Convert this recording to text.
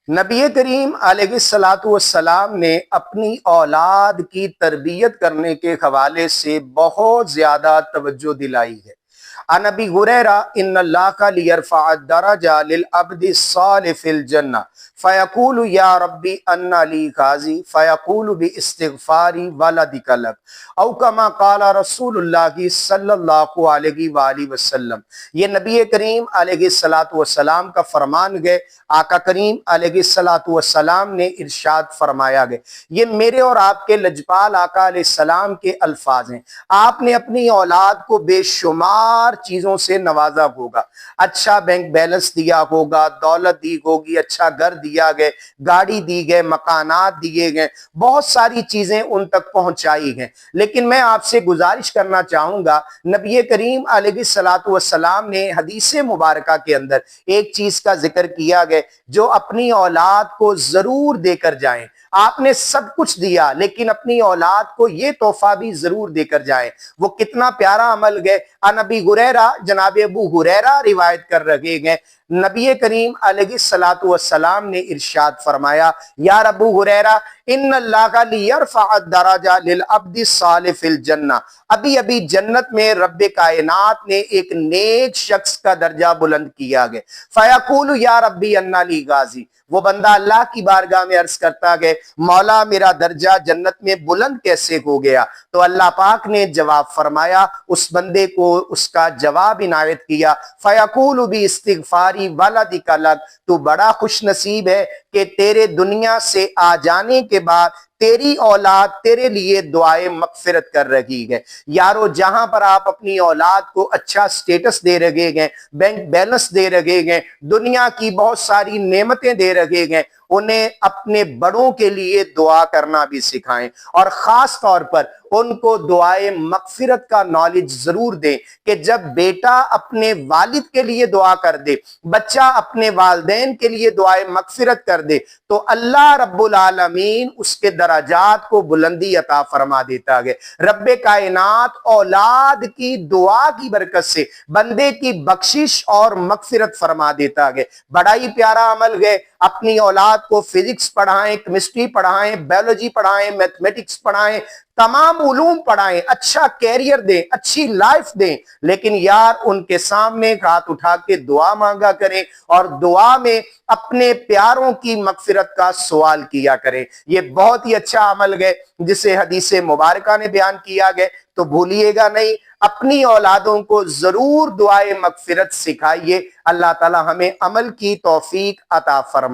نبی کریم علیہ الصلاۃ والسلام نے اپنی اولاد کی تربیت کرنے کے حوالے سے بہت زیادہ توجہ دلائی ہے۔ عن ابی ہریرہ ان اللہ لیرفع الدرجہ للعبد الصالح فی الجنہ فیقول یا ربی ان لی غازی فیقول باستغفار ولدک لک او کما قال رسول اللہ صلی اللہ علیہ وآلہ وسلم۔ یہ نبی کریم علیہ الصلاۃ والسلام کا فرمان گئے، آقا کریم علیہ الصلاۃ والسلام نے ارشاد فرمایا گئے، یہ میرے اور آپ کے لجپال آقا علیہ السلام کے الفاظ ہیں۔ آپ نے اپنی اولاد کو بے شمار چیزوں سے نوازا ہوگا، اچھا بینک بیلنس دیا ہوگا، دولت دی ہوگی، اچھا گھر دیا گئے، گاڑی دی گئے، مکانات دیے گئے، بہت ساری چیزیں ان تک پہنچائی گئیں۔ لیکن میں آپ سے گزارش کرنا چاہوں گا، نبی کریم علیہ الصلاۃ والسلام نے حدیث مبارکہ کے اندر ایک چیز کا ذکر کیا گیا جو اپنی اولاد کو ضرور دے کر جائیں۔ آپ نے سب کچھ دیا لیکن اپنی اولاد کو یہ تحفہ بھی ضرور دے کر جائیں۔ وہ کتنا پیارا عمل گئے۔ عن ابی ہریرہ، جناب ابو ہریرہ روایت کر رہے گئے، نبی کریم علیہ الصلاۃ والسلام نے ارشاد فرمایا، یا ابو ہریرہ ان اللہ لیرفع الدرجہ للعبد الصالح فی الجنہ، ابھی جنت میں رب کائنات نے ایک نیک شخص کا درجہ بلند کیا گیا۔ فیقول یا ربی ان لی غازی، وہ بندہ اللہ کی بارگاہ میں عرض کرتا گیا، مولا میرا درجہ جنت میں بلند کیسے ہو گیا؟ تو اللہ پاک نے جواب فرمایا، اس بندے کو اس کا جواب عنایت کیا، فیقول باستغفاری ولدک لک، تو بڑا خوش نصیب ہے کہ تیرے دنیا سے آ جانے کے بعد تیری اولاد تیرے لیے دعائیں مغفرت کر رہی ہے۔ یارو، جہاں پر آپ اپنی اولاد کو اچھا سٹیٹس دے رہے ہیں، بینک بیلنس دے رہے ہیں، دنیا کی بہت ساری نعمتیں دے رہے ہیں، انہیں اپنے بڑوں کے لیے دعا کرنا بھی سکھائیں، اور خاص طور پر ان کو دعائے مغفرت کا نالج ضرور دیں کہ جب بیٹا اپنے والد کے لیے دعا کر دے، بچہ اپنے والدین کے لیے دعائے مغفرت کر دے، تو اللہ رب العالمین اس کے درجات کو بلندی عطا فرما دیتا ہے۔ رب کائنات اولاد کی دعا کی برکت سے بندے کی بخشش اور مغفرت فرما دیتا ہے۔ بڑا ہی پیارا عمل ہے۔ اپنی اولاد کو فزکس پڑھائیں، کیمسٹری پڑھائیں، بایولوجی پڑھائیں، میتھمیٹکس پڑھائیں، تمام علوم پڑھائیں، اچھا کیریئر دیں، اچھی لائف دیں، لیکن یار ان کے سامنے ہاتھ اٹھا کے دعا مانگا کریں اور دعا میں اپنے پیاروں کی مغفرت کا سوال کیا کریں۔ یہ بہت ہی اچھا عمل ہے جسے حدیث مبارکہ نے بیان کیا گیا، تو بھولیے گا نہیں، اپنی اولادوں کو ضرور دعائے مغفرت سکھائیے۔ اللہ تعالی ہمیں عمل کی توفیق عطا فرمائے۔